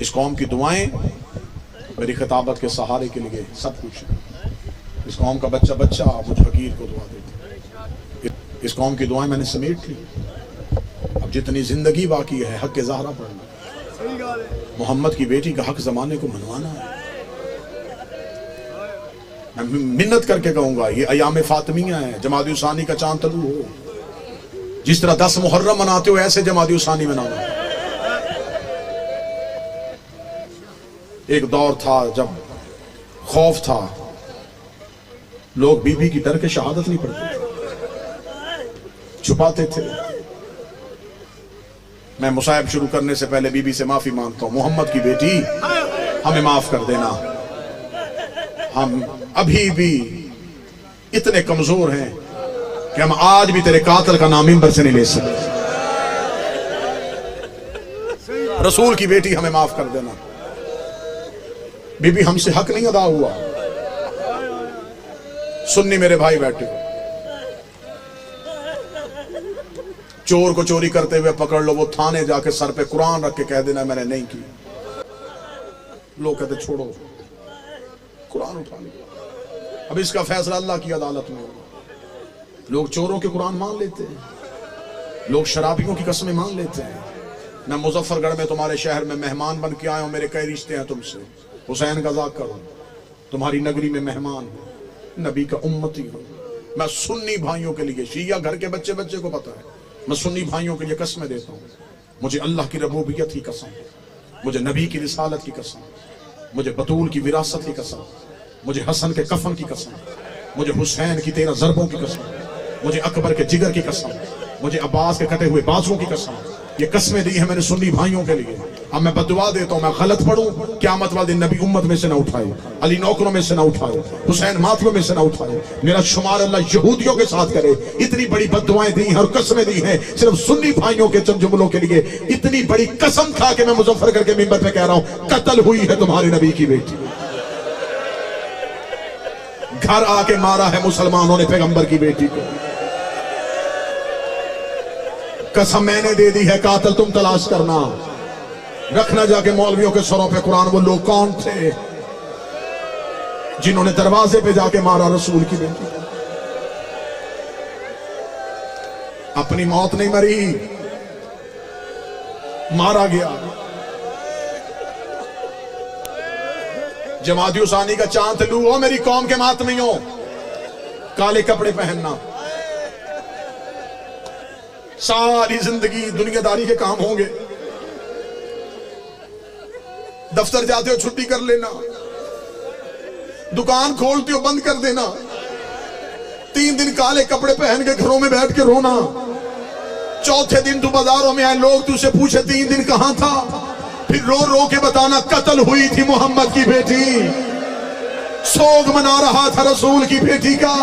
اس قوم کی دعائیں میری خطابت کے سہارے کے لیے سب کچھ ہے۔ اس قوم کا بچہ بچہ مجھ فقیر کو دعا دیتا ہے۔ اس قوم کی دعائیں میں نے سمیٹ لی۔ اب جتنی زندگی باقی ہے حق زہرا پڑھنا، محمد کی بیٹی کا حق زمانے کو منوانا ہے۔ میں منت کر کے کہوں گا یہ ایام فاطمیہ ہیں، جمادی ثانی کا چاند طلوع ہو، جس طرح 10 محرم مناتے ہو ایسے جمادی ثانی منانا۔ ایک دور تھا جب خوف تھا، لوگ بی بی کی ڈر کے شہادت نہیں پڑھتے تھے، چھپاتے تھے۔ میں مصائب شروع کرنے سے پہلے بی بی سے معافی مانگتا ہوں، محمد کی بیٹی ہمیں معاف کر دینا، ہم ابھی بھی اتنے کمزور ہیں کہ ہم آج بھی تیرے قاتل کا نام منبر سے نہیں لے سکتے۔ رسول کی بیٹی ہمیں معاف کر دینا، بی بی ہم سے حق نہیں ادا ہوا۔ سنی میرے بھائی بیٹھے، چور کو چوری کرتے ہوئے پکڑ لو، وہ تھانے جا کے سر پہ قرآن رکھ کے کہہ دینا میں نے نہیں کی۔ لوگ کہتے چھوڑو، قرآن اٹھا لیا، اب اس کا فیصلہ اللہ کی عدالت میں ہوگا۔ لوگ چوروں کے قرآن مان لیتے ہیں، لوگ شرابیوں کی قسمیں مان لیتے ہیں۔ میں مظفر گڑھ میں تمہارے شہر میں مہمان بن کے آیا ہوں، میرے کئی رشتے ہیں تم سے، حسین کا ذاکر ہوں، تمہاری نگری میں مہمان ہوں، نبی کا امتی ہوں۔ میں سنی بھائیوں کے لیے، شیعہ گھر کے بچے بچے کو پتا ہے، میں سنی بھائیوں کے لیے قسمیں دیتا ہوں، مجھے اللہ کی ربوبیت کی قسم، مجھے نبی کی رسالت کی قسم، مجھے بطول کی وراثت کی قسم، مجھے حسن کے کفن کی قسم، مجھے حسین کی 13 ضربوں کی قسم، مجھے اکبر کے جگر کی قسم، مجھے عباس کے کٹے ہوئے بازوں کی قسم، یہ قسمیں دی ہیں میں نے سنی بھائیوں کے لیے۔ اب میں بددعا دیتا ہوں، میں غلط پڑھوں، قیامت والے دن نبی امت میں سے نہ اٹھائے، علی نوکروں میں سے نہ اٹھائے، حسین ماتھیوں میں سے نہ اٹھائے، میرا شمار اللہ یہودیوں کے ساتھ کرے۔ اتنی بڑی بددعائیں دی ہیں اور قسمیں دی ہیں صرف سنی بھائیوں کے چند جملوں کے لیے۔ اتنی بڑی قسم کھا کے میں مظفر گڑھ کے منبر پہ کہہ رہا ہوں، قتل ہوئی ہے تمہارے نبی کی بیٹی، گھر آ کے مارا ہے مسلمانوں نے پیغمبر کی بیٹی کو۔ قسم میں نے دے دی ہے، قاتل تم تلاش کرنا، رکھنا جا کے مولویوں کے سروں پہ قرآن۔ وہ لوگ کون تھے جنہوں نے دروازے پہ جا کے مارا رسول کی بیٹی؟ اپنی موت نہیں مری، مارا گیا۔ جمادی ثانی کا چاند طلوع ہو، میری قوم کے ماتمیوں، کالے کپڑے پہننا، ساری زندگی دنیا داری کے کام ہوں گے، دفتر جاتے ہو چھٹی کر لینا، دکان کھولتے ہو بند کر دینا، 3 دن کالے کپڑے پہن کے گھروں میں بیٹھ کے رونا، چوتھے دن تو بازاروں میں آئے لوگ تجھ سے پوچھے 3 دن کہاں تھا، پھر رو رو کے بتانا قتل ہوئی تھی محمد کی بیٹی، سوگ منا رہا تھا رسول کی بیٹی کا۔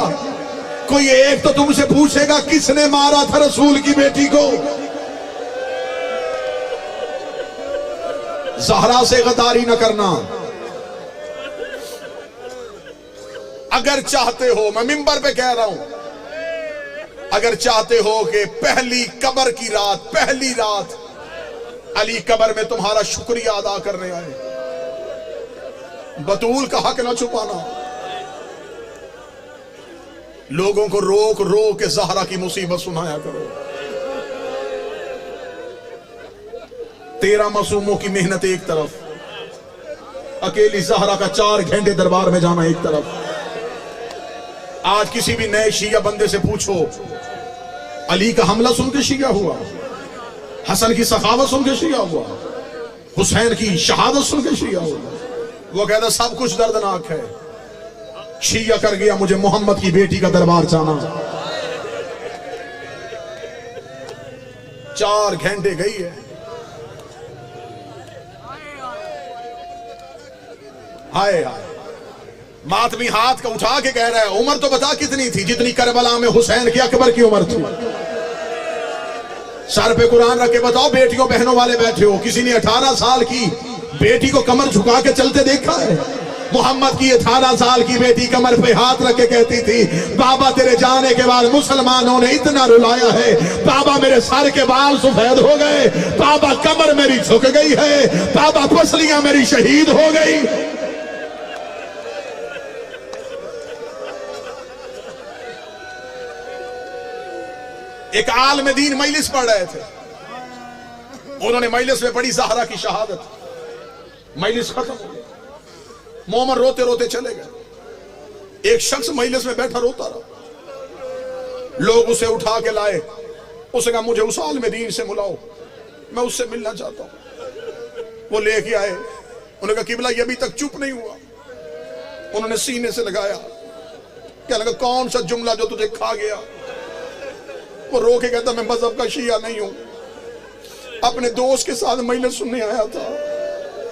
کوئی ایک تو تم سے پوچھے گا کس نے مارا تھا رسول کی بیٹی کو؟ زہرا سے غداری نہ کرنا۔ اگر چاہتے ہو، میں منبر پہ کہہ رہا ہوں، اگر چاہتے ہو کہ پہلی قبر کی رات، پہلی رات علی قبر میں تمہارا شکریہ ادا کرنے آئے، بطول کا حق نہ چھپانا۔ لوگوں کو روک روک کے زہرا کی مصیبت سنایا کرو۔ 13 معصوموں کی محنت ایک طرف، اکیلی زہرا کا 4 گھنٹے دربار میں جانا ایک طرف۔ آج کسی بھی نئے شیعہ بندے سے پوچھو، علی کا حملہ سن کے شیعہ ہوا، حسن کی سخاوت سن کے شیعہ ہوا، حسین کی شہادت سن کے شیعہ ہوا، وہ کہتا سب کچھ دردناک ہے، شیعہ کر گیا مجھے محمد کی بیٹی کا دربار جانا۔ 4 گھنٹے گئی ہے، ہائے ہائے، ماتمی ہاتھ کا اٹھا کے کہہ رہا ہے عمر تو بتا کتنی تھی؟ جتنی کربلا میں حسین کی اکبر کی عمر تھی۔ سر پہ قرآن رکھ کے بتاؤ، بیٹیوں بہنوں والے بیٹھے ہو، کسی نے 18 سال کی بیٹی کو کمر جھکا کے چلتے دیکھا ہے؟ محمد کی 18 سال کی بیٹی کمر پہ ہاتھ رکھ کے کہتی تھی بابا تیرے جانے کے بعد مسلمانوں نے اتنا رلایا ہے، بابا میرے سر کے بال سفید ہو گئے، بابا کمر میری جھک گئی ہے، بابا پسلیاں میری شہید ہو گئی۔ ایک عالم دین مجلس پڑھ رہے تھے، انہوں نے مجلس میں پڑھی زہرا کی شہادت، مجلس ختم ہو گئی، مومن روتے روتے چلے گئے، ایک شخص مجلس میں بیٹھا روتا رہا، لوگ اسے اٹھا کے لائے، اسے کہا مجھے اس عالم دین سے ملاؤ، میں اس سے ملنا چاہتا ہوں۔ وہ لے کے آئے، انہوں نے کہا قبلہ یہ ابھی تک چپ نہیں ہوا، انہوں نے سینے سے لگایا، کہنے لگا کون سا جملہ جو تجھے کھا گیا؟ وہ رو کے کہتا میں مذہب کا شیعہ نہیں ہوں، اپنے دوست کے ساتھ مجلس سننے آیا تھا،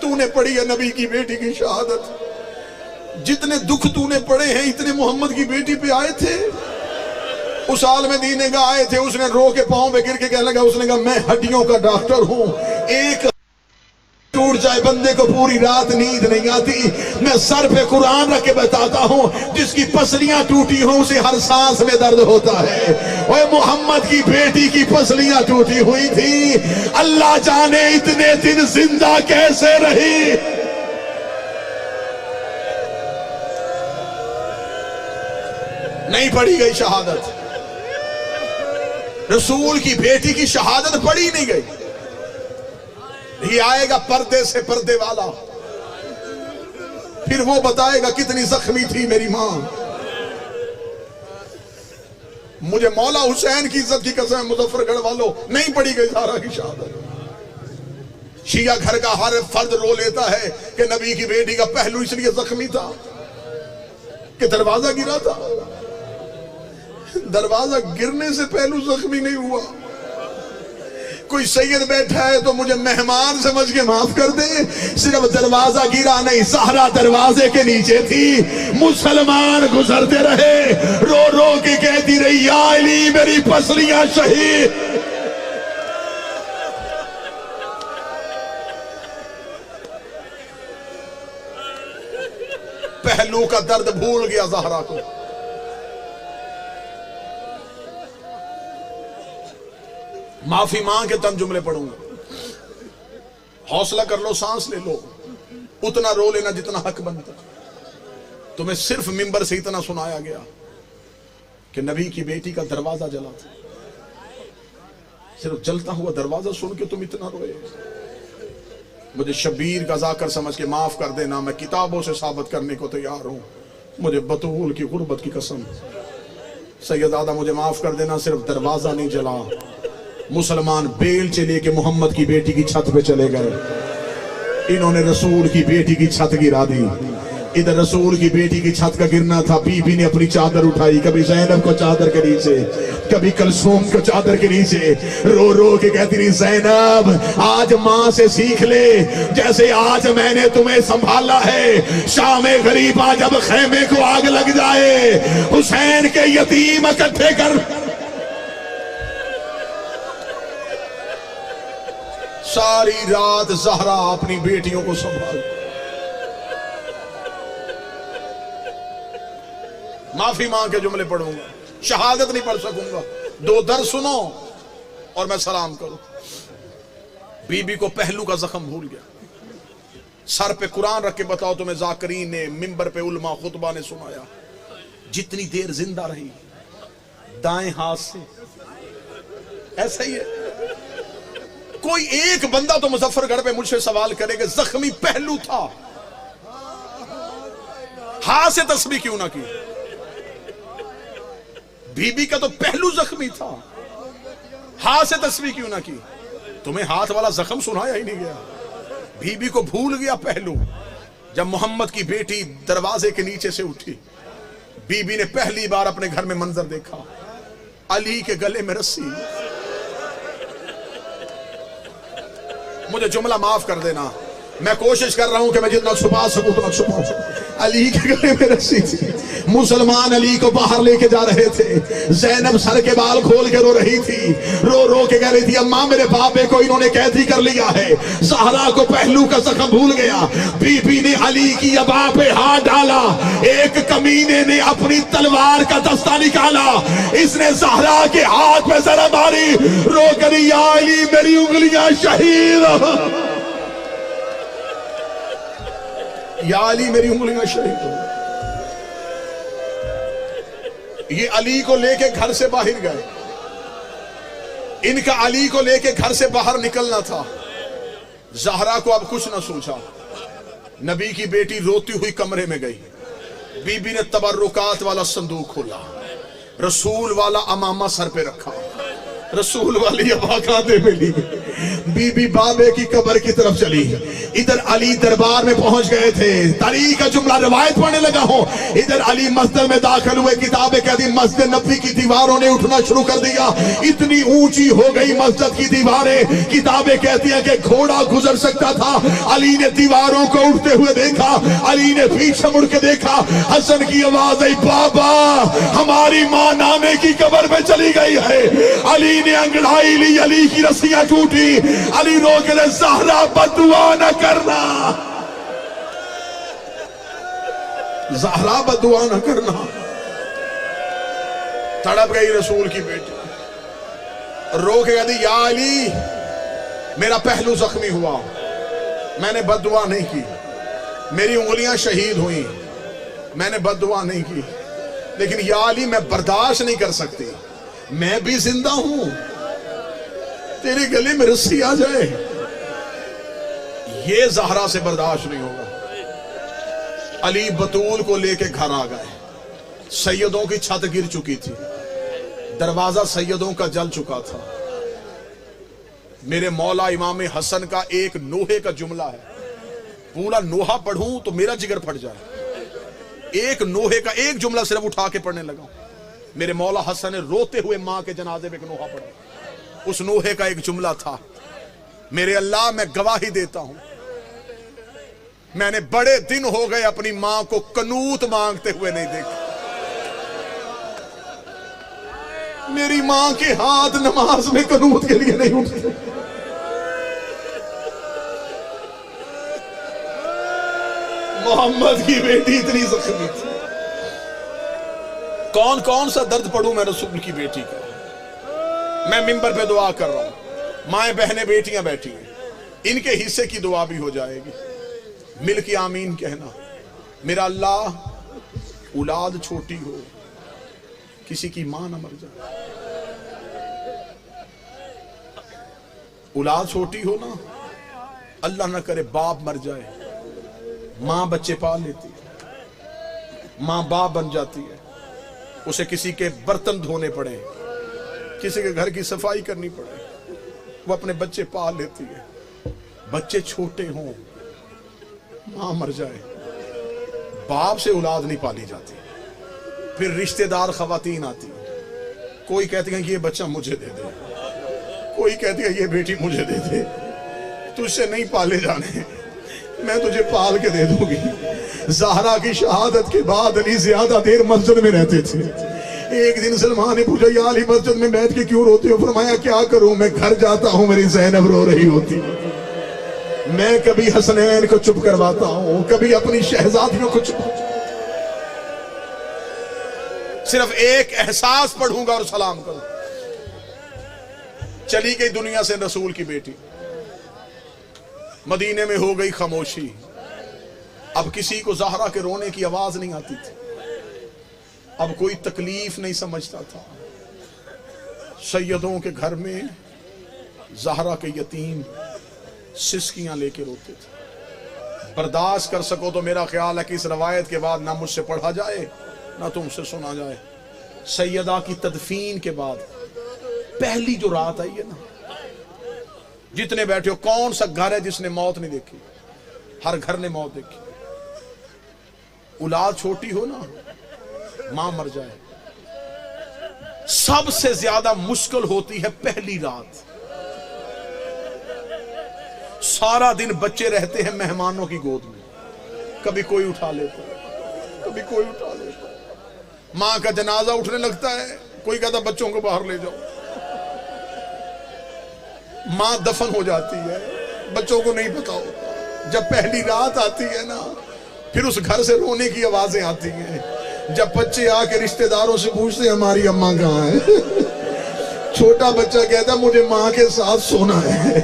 تو نے پڑھی ہے نبی کی بیٹی کی شہادت، جتنے دکھ تو نے پڑھے ہیں اتنے محمد کی بیٹی پہ آئے تھے؟ اس عالم دین نے کہا آئے تھے، اس نے رو کے پاؤں پہ گر کے کہنے لگا، اس نے کہا میں ہڈیوں کا ڈاکٹر ہوں، ایک ٹوٹ جائے بندے کو پوری رات نیند نہیں آتی، میں سر پہ قرآن رکھ کے بتاتا ہوں جس کی پسلیاں ٹوٹی ہوں اسے ہر سانس میں درد ہوتا ہے۔ اوے محمد کی بیٹی کی پسلیاں ٹوٹی ہوئی تھی، اللہ جانے اتنے دن زندہ کیسے رہی۔ نہیں پڑھی گئی شہادت، رسول کی بیٹی کی شہادت پڑھی نہیں گئی۔ یہ آئے گا پردے سے پردے والا، پھر وہ بتائے گا کتنی زخمی تھی میری ماں۔ مجھے مولا حسین کی عزت کی قسم مظفر گڑھ والوں نہیں پڑھی گئی زہرا کی شہادت۔ شیعہ گھر کا ہر فرد رو لیتا ہے کہ نبی کی بیٹی کا پہلو اس لیے زخمی تھا کہ دروازہ گرا تھا، دروازہ گرنے سے پہلو زخمی نہیں ہوا۔ کوئی سید بیٹھا ہے تو مجھے مہمان سمجھ کے معاف کر دے، صرف دروازہ گرا نہیں، زہرا دروازے کے نیچے تھی، مسلمان گزرتے رہے، رو رو کے کہتی رہی یا علی میری پسلیاں شہید۔ پہلو کا درد بھول گیا زہرا کو۔ معافی مانگ کے تن جملے پڑھوں گا، حوصلہ کر لو، سانس لے لو، اتنا رو لینا جتنا حق بنتا۔ تمہیں صرف منبر سے اتنا سنایا گیا کہ نبی کی بیٹی کا دروازہ جلا تھا، صرف جلتا ہوا دروازہ سن کے تم اتنا روئے۔ مجھے شبیر کا ذاکر سمجھ کے معاف کر دینا، میں کتابوں سے ثابت کرنے کو تیار ہوں، مجھے بطول کی غربت کی قسم۔ سیدادہ مجھے معاف کر دینا، صرف دروازہ نہیں جلا، مسلمان بیل چلے کے محمد کی بیٹی کی چھت پہ چلے گئے، انہوں نے رسول کی بیٹی کی چھت گرا دی۔ ادھر رسول کی بیٹی کی چھت کا گرنا تھا، بی بی نے اپنی چادر اٹھائی، کبھی زینب کو چادر کے نیچے، کبھی کلثوم کو چادر کے نیچے، رو رو کے کہتی رہی زینب آج ماں سے سیکھ لے، جیسے آج میں نے تمہیں سنبھالا ہے، شام غریبہ جب خیمے کو آگ لگ جائے، حسین کے یتیم اکٹھے کر۔ ساری رات زہرا اپنی بیٹیوں کو سنبھال۔ معافی مانگ کے جملے پڑھوں گا، شہادت نہیں پڑھ سکوں گا، دو در سنو اور میں سلام کروں۔ بی بی کو پہلو کا زخم بھول گیا، سر پہ قرآن رکھ کے بتاؤ تمہیں ذاکرین نے، منبر پہ علماء خطبہ نے سنایا، جتنی دیر زندہ رہی دائیں ہاتھ سے، ایسا ہی ہے۔ کوئی ایک بندہ تو مظفر گڑھ پہ مجھ سے سوال کرے کہ زخمی پہلو تھا، ہاتھ سے تسبیح کیوں نہ کی؟ بی بی کا تو پہلو زخمی تھا، ہاتھ سے تسبیح کیوں نہ کی؟ تمہیں ہاتھ والا زخم سنایا ہی نہیں گیا، بی بی کو بھول گیا پہلو۔ جب محمد کی بیٹی دروازے کے نیچے سے اٹھی، بی بی نے پہلی بار اپنے گھر میں منظر دیکھا، علی کے گلے میں رسی۔ مجھے جملہ معاف کر دینا، میں کوشش کر رہا ہوں کہ میں جتنا چھپا سکوں اتنا چھپا سکوں۔ علی کے گلے میں رسی تھی. مسلمان علی کو باہر لے کے جا رہے تھے. زینب سر کے بال کھول کے رو رہی تھی, رو رو کے کہہ رہی تھی اماں میرے بابے کو انہوں نے قیدی کر لیا ہے. زہرا کو پہلو کا زخم بھول گیا. بی بی نے علی کی ابا پہ ہاتھ ڈالا, ایک کمینے نے اپنی تلوار کا دستہ نکالا, اس نے زہرا کے ہاتھ میں ذرا ماری, رو کر یا علی میری انگلیاں شہید, یا علی میری انگلیاں شہید ہو. یہ علی کو لے کے گھر سے باہر گئے. ان کا علی کو لے کے گھر سے باہر نکلنا تھا. زہرا کو اب کچھ نہ سوچا. نبی کی بیٹی روتی ہوئی کمرے میں گئی. بی بی نے تبرکات والا صندوق کھولا, رسول والا امامہ سر پہ رکھا, رسول والی ابا کاندھے میں لی. بی بی بابے کی قبر کی طرف چلی. ادھر علی دربار میں پہنچ گئے تھے. تاریخ کا جملہ روایت پڑھنے لگا ہوں. ادھر علی مسجد میں داخل ہوئے. کتابیں کہتی مسجد نبوی کی دیواروں نے اٹھنا شروع کر دیا. اتنی اونچی ہو گئی مسجد کی دیواریں, کتابیں کہتی ہیں کہ گھوڑا گزر سکتا تھا. علی نے دیواروں کو اٹھتے ہوئے دیکھا. علی نے پیچھے مڑ کے دیکھا. حسن کی آواز آئی, بابا ہماری ماں نانے کی قبر میں چلی گئی ہے. علی نے انگڑائی لی, علی کی رسیاں ٹوٹی. علی رو کے لئے زہرا بددعا نہ کرنا, زہرا بددعا نہ کرنا. تڑپ گئی رسول کی بیٹی, رو کے کہتی یا علی میرا پہلو زخمی ہوا, میں نے بددعا نہیں کی, میری انگلیاں شہید ہوئیں, میں نے بددعا نہیں کی, لیکن یا علی میں برداشت نہیں کر سکتی, میں بھی زندہ ہوں, تیرے گلے میں رسی آ جائے, یہ زہرا سے برداشت نہیں ہوگا. علی بطول کو لے کے گھر آ گئے. سیدوں کی چھت گر چکی تھی, دروازہ سیدوں کا جل چکا تھا. میرے مولا امام حسن کا ایک نوحے کا جملہ ہے, پورا نوحہ پڑھوں تو میرا جگر پھٹ جائے. ایک نوحے کا ایک جملہ صرف اٹھا کے پڑھنے لگا. میرے مولا حسن نے روتے ہوئے ماں کے جنازے میں ایک نوحہ پڑھا. اس نوحے کا ایک جملہ تھا, میرے اللہ میں گواہی دیتا ہوں میں نے بڑے دن ہو گئے اپنی ماں کو قنوت مانگتے ہوئے نہیں دیکھا. میری ماں کے ہاتھ نماز میں قنوت کے لیے نہیں اٹھتے. محمد کی بیٹی اتنی زخمی تھی. کون کون سا درد پڑھوں میں رسول کی بیٹی کا. میں منبر پہ دعا کر رہا ہوں, مائیں بہنیں بیٹیاں بیٹھی ہیں, ان کے حصے کی دعا بھی ہو جائے گی. مل کے آمین کہنا. میرا اللہ اولاد چھوٹی ہو, کسی کی ماں نہ مر جائے. اولاد چھوٹی ہو نا, اللہ نہ کرے باپ مر جائے, ماں بچے پال لیتی ہے, ماں باپ بن جاتی ہے, اسے کسی کے برتن دھونے پڑے, کسی کے گھر کی صفائی کرنی پڑے, وہ اپنے بچے پال لیتی ہے. بچے چھوٹے ہوں, ماں مر جائے, باپ سے اولاد نہیں پالی جاتی. پھر رشتہ دار خواتین آتی ہیں, کوئی کہتی ہے کہ یہ بچہ مجھے دے دے, کوئی کہتی ہے یہ بیٹی مجھے دے دے, تجھ سے نہیں پالے جانے, میں تجھے پال کے دے دوں گی. زہرا کی شہادت کے بعد علی زیادہ دیر مسجد میں رہتے تھے. ایک دن سلمان نے پوچھا یا علی مسجد میں بیٹھ کے کیوں روتے ہو؟ فرمایا کیا کروں, میں گھر جاتا ہوں میری زینب رو رہی ہوتی, میں کبھی حسنین کو چپ کرواتا ہوں, کبھی اپنی شہزادیوں کو چپ. صرف ایک احساس پڑھوں گا اور سلام کروں. چلی گئی دنیا سے رسول کی بیٹی. مدینے میں ہو گئی خاموشی. اب کسی کو زہرا کے رونے کی آواز نہیں آتی تھی, اب کوئی تکلیف نہیں سمجھتا تھا. سیدوں کے گھر میں زہرا کے یتیم سسکیاں لے کے روتے تھے. برداشت کر سکو تو میرا خیال ہے کہ اس روایت کے بعد نہ مجھ سے پڑھا جائے نہ تم سے سنا جائے. سیدہ کی تدفین کے بعد پہلی جو رات آئی ہے نا, جتنے بیٹھے ہو, کون سا گھر ہے جس نے موت نہیں دیکھی؟ ہر گھر نے موت دیکھی. اولاد چھوٹی ہو نا, ماں مر جائے, سب سے زیادہ مشکل ہوتی ہے پہلی رات. سارا دن بچے رہتے ہیں مہمانوں کی گود میں, کبھی کوئی اٹھا لیتا ہے, کبھی کوئی اٹھا لیتا ہے، ماں کا جنازہ اٹھنے لگتا ہے، کوئی کہتا بچوں کو باہر لے جاؤ، ماں دفن ہو جاتی ہے، بچوں کو نہیں پتا ہوتا۔ جب پہلی رات آتی ہے نا، پھر اس گھر سے رونے کی آوازیں آتی ہیں، جب بچے آ کے رشتہ داروں سے پوچھتے ہیں ہماری اماں کہاں ہے، چھوٹا بچہ کہتا مجھے ماں کے ساتھ سونا ہے،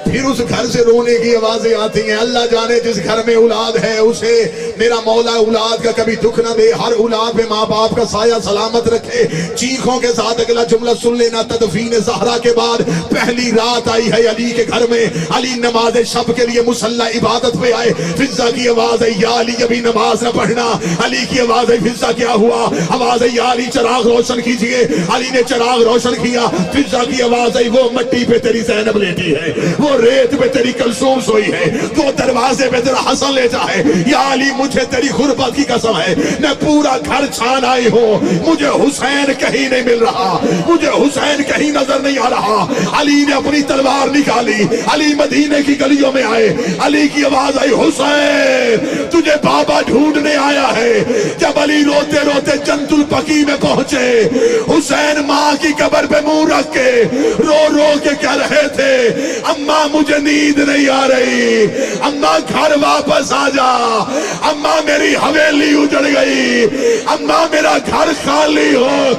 پھر اس گھر سے رونے کی آوازیں آتی ہیں۔ اللہ جانے جس گھر میں اولاد ہے اسے میرا مولا اولاد کا کبھی دکھ نہ دے، ہر اولاد میں ماں باپ کا سایہ سلامت رکھے۔ چیخوں کے ساتھ اگلا جملہ سن لینا، تدفین زہرا کے بعد پہلی رات آئی ہے علی کے گھر میں، علی نماز شب کے لیے مصلی عبادت پہ آئے، فضا کی آواز ہے یا علی ابھی نماز نہ پڑھنا، علی کی آواز ہے فضا کیا ہوا، آواز ہے یا علی چراغ روشن کیجئے، علی نے چراغ روشن کیا، فضا کی آواز ہے وہ مٹی پہ تیری زینب لیٹی ہے، وہ ریت پہ تیری کلثوم سوئی ہے، وہ دروازے پہ تیرا حسن لیٹا ہے، یا علی مجھے تیری غربت کی قسم ہے میں پورا گھر چھان آئی ہوں، مجھے حسین کہیں نہیں مل رہا، مجھے حسین کہیں نظر نہیں آ رہا۔ علی نے اپنی تلوار نکالی، علی مدینے کی گلیوں میں آئے، علی کی آواز آئی حسین تجھے بابا ڈھونڈنے آیا ہے۔ جب علی روتے روتے جنت البقیع میں پہنچے، حسین ماں کی قبر پہ منہ رکھ کے رو رو کے کہہ رہے تھے اماں مجھے نیند نہیں آ رہی، اماں گھر واپس آ جا، اماں میری حویلی اجڑ گئی، اماں میرا گھر خالی ہو۔